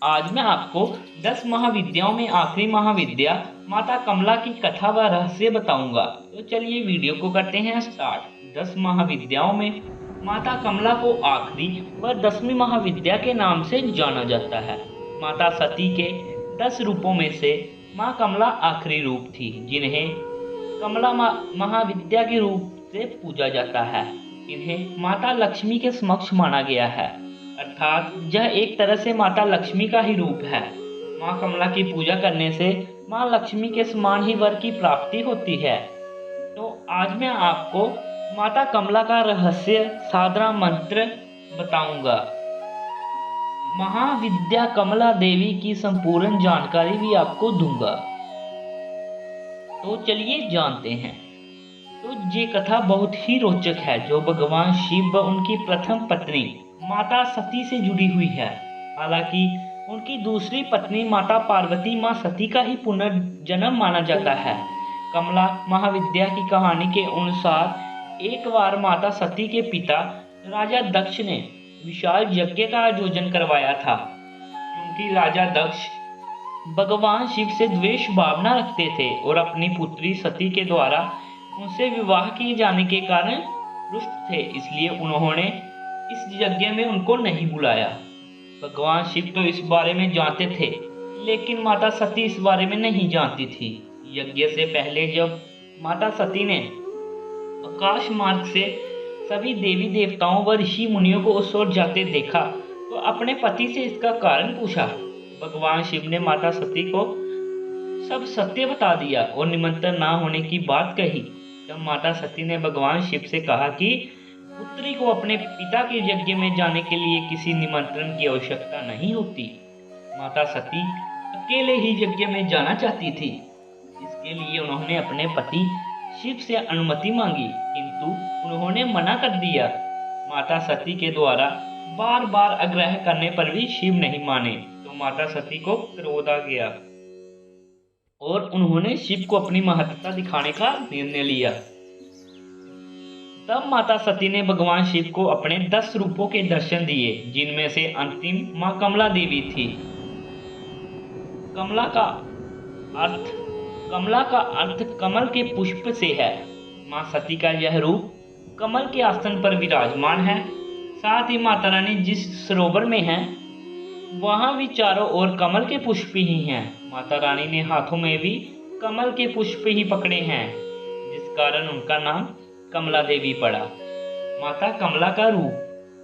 आज मैं आपको 10 महाविद्याओं में आखिरी महाविद्या माता कमला की कथा व रहस्य बताऊंगा। तो चलिए वीडियो को करते हैं स्टार्ट। 10 महाविद्याओं में माता कमला को आखिरी व 10वीं महाविद्या के नाम से जाना जाता है। माता सती के 10 रूपों में से माँ कमला आखिरी रूप थी, जिन्हें कमला महाविद्या के रूप से पूजा जाता है। इन्हें माता लक्ष्मी के समक्ष माना गया है, अर्थात यह एक तरह से माता लक्ष्मी का ही रूप है। माँ कमला की पूजा करने से माँ लक्ष्मी के समान ही वर की प्राप्ति होती है। तो आज मैं आपको माता कमला का रहस्य साधना मंत्र बताऊंगा। महाविद्या कमला देवी की संपूर्ण जानकारी भी आपको दूंगा। तो चलिए जानते हैं। तो ये कथा बहुत ही रोचक है, जो भगवान शिव व उनकी प्रथम पत्नी माता सती से जुड़ी हुई है। हालांकि उनकी दूसरी पत्नी माता पार्वती माँ सती का ही पुनर्जन्म माना जाता है। कमला महाविद्या की कहानी के अनुसार एक बार माता सती के पिता राजा दक्ष ने विशाल यज्ञ का आयोजन करवाया था। क्योंकि राजा दक्ष भगवान शिव से द्वेष भावना रखते थे और अपनी पुत्री सती के द्वारा उनसे विवाह किए जाने के कारण रुष्ट थे, इसलिए उन्होंने इस यज्ञ में उनको नहीं बुलाया। भगवान शिव तो इस बारे में जानते थे, लेकिन माता सती इस बारे में नहीं जानती थी। यज्ञ से पहले जब माता सती ने आकाश मार्ग से सभी देवी देवताओं व ऋषि मुनियों को उस ओर जाते देखा तो अपने पति से इसका कारण पूछा। भगवान शिव ने माता सती को सब सत्य बता दिया और निमंत्रण ना होने की बात कही। तब माता सती ने भगवान शिव से कहा कि पुत्री को अपने पिता के यज्ञ में जाने के लिए किसी निमंत्रण की आवश्यकता नहीं होती। माता सती अकेले ही यज्ञ में जाना चाहती थी। इसके लिए उन्होंने अपने पति शिव से अनुमति मांगी, किंतु उन्होंने मना कर दिया। माता सती के द्वारा बार बार आग्रह करने पर भी शिव नहीं माने, तो माता सती को क्रोध आ गया और उन्होंने शिव को अपनी महत्ता दिखाने का निर्णय लिया। तब माता सती ने भगवान शिव को अपने 10 रूपों के दर्शन दिए, जिनमें से अंतिम माँ कमला देवी थी। कमला का अर्थ कमल के पुष्प से है। माँ सती का यह रूप कमल के आसन पर विराजमान है। साथ ही माता रानी जिस सरोवर में हैं, वहां भी चारों ओर कमल के पुष्प ही हैं। माता रानी ने हाथों में भी कमल के पुष्प ही पकड़े हैं, जिस कारण उनका नाम कमला देवी पड़ा। माता कमला का रूप।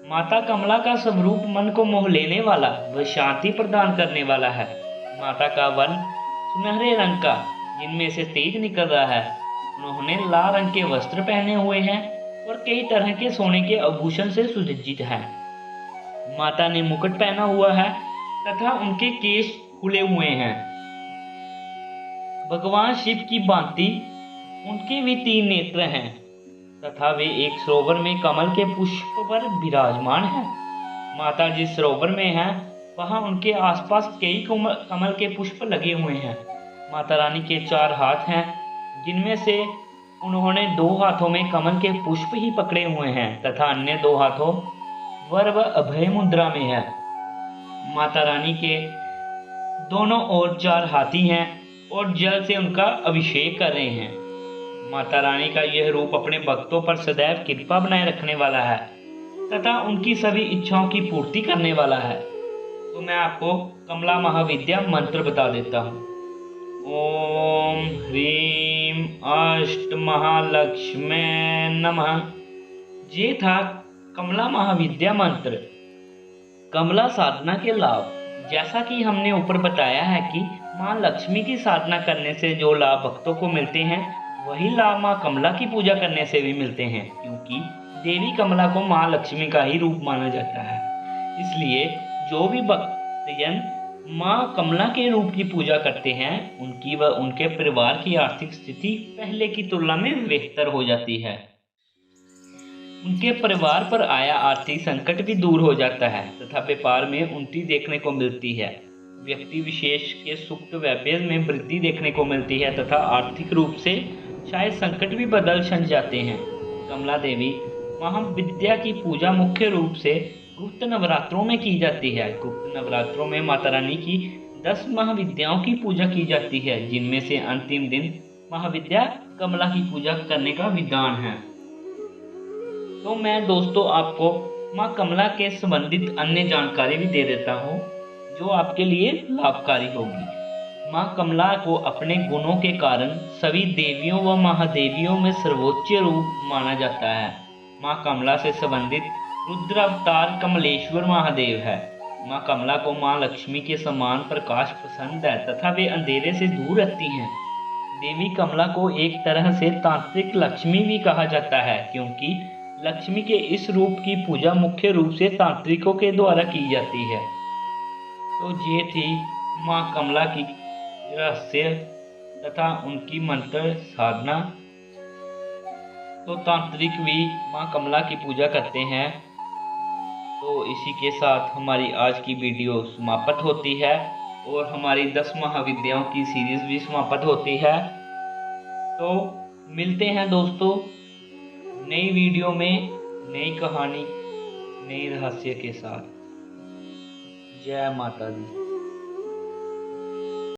माता कमला का स्वरूप मन को मोह लेने वाला व शांति प्रदान करने वाला है। माता का वर्ण सुनहरे रंग का, जिनमें से तेज निकल रहा है। उन्होंने लाल रंग के वस्त्र पहने हुए हैं और कई तरह के सोने के आभूषण से सुसज्जित है। माता ने मुकुट पहना हुआ है तथा उनके केश खुले हुए हैं। भगवान शिव की भांति उनके भी 3 नेत्र हैं तथा वे एक सरोवर में कमल के पुष्प पर विराजमान हैं। माता जिस सरोवर में हैं, वहां उनके आसपास कई कमल के पुष्प लगे हुए हैं। माता रानी के 4 हाथ हैं, जिनमें से उन्होंने 2 हाथों में कमल के पुष्प ही पकड़े हुए हैं तथा अन्य 2 हाथों वर व अभय मुद्रा में है। माता रानी के दोनों ओर 4 हाथी हैं और जल से उनका अभिषेक कर रहे हैं। माता रानी का यह रूप अपने भक्तों पर सदैव कृपा बनाए रखने वाला है तथा उनकी सभी इच्छाओं की पूर्ति करने वाला है। तो मैं आपको कमला महाविद्या मंत्र बता देता हूँ। ओम ह्रीं अष्ट महालक्ष्मी नमः। ये था कमला महाविद्या मंत्र। कमला साधना के लाभ। जैसा कि हमने ऊपर बताया है कि माँ लक्ष्मी की साधना करने से जो लाभ भक्तों को मिलते हैं, वही लाभ माँ कमला की पूजा करने से भी मिलते हैं, क्योंकि देवी कमला को माँ लक्ष्मी का ही रूप माना जाता है। इसलिए जो भी भक्तजन माँ कमला के रूप की पूजा करते हैं, उनकी व उनके परिवार की आर्थिक स्थिति पहले की तुलना में बेहतर हो जाती है। उनके परिवार पर आया आर्थिक संकट भी दूर हो जाता है तथा व्यापार में उन्नति देखने को मिलती है। व्यक्ति विशेष के सुख व्यापार में वृद्धि देखने को मिलती है तथा आर्थिक रूप से शायद संकट भी बदल छन जाते हैं। कमला देवी महाविद्या की पूजा मुख्य रूप से गुप्त नवरात्रों में की जाती है। गुप्त नवरात्रों में माता रानी की 10 महाविद्याओं की पूजा की जाती है, जिनमें से अंतिम दिन महाविद्या कमला की पूजा करने का विधान है। तो मैं दोस्तों आपको माँ कमला के संबंधित अन्य जानकारी भी दे देता हूँ, जो आपके लिए लाभकारी होगी। माँ कमला को अपने गुणों के कारण सभी देवियों व महादेवियों में सर्वोच्च रूप माना जाता है। माँ कमला से संबंधित रुद्र अवतार कमलेश्वर महादेव है। माँ कमला को माँ लक्ष्मी के समान प्रकाश पसंद है तथा वे अंधेरे से दूर रहती हैं। देवी कमला को एक तरह से तांत्रिक लक्ष्मी भी कहा जाता है, क्योंकि लक्ष्मी के इस रूप की पूजा मुख्य रूप से तांत्रिकों के द्वारा की जाती है। तो ये थी माँ कमला की रहस्य तथा उनकी मंत्र साधना। तो तांत्रिक भी माँ कमला की पूजा करते हैं। तो इसी के साथ हमारी आज की वीडियो समाप्त होती है और हमारी 10 महाविद्याओं की सीरीज भी समाप्त होती है। तो मिलते हैं दोस्तों नई वीडियो में, नई कहानी, नई रहस्य के साथ। जय माता दी।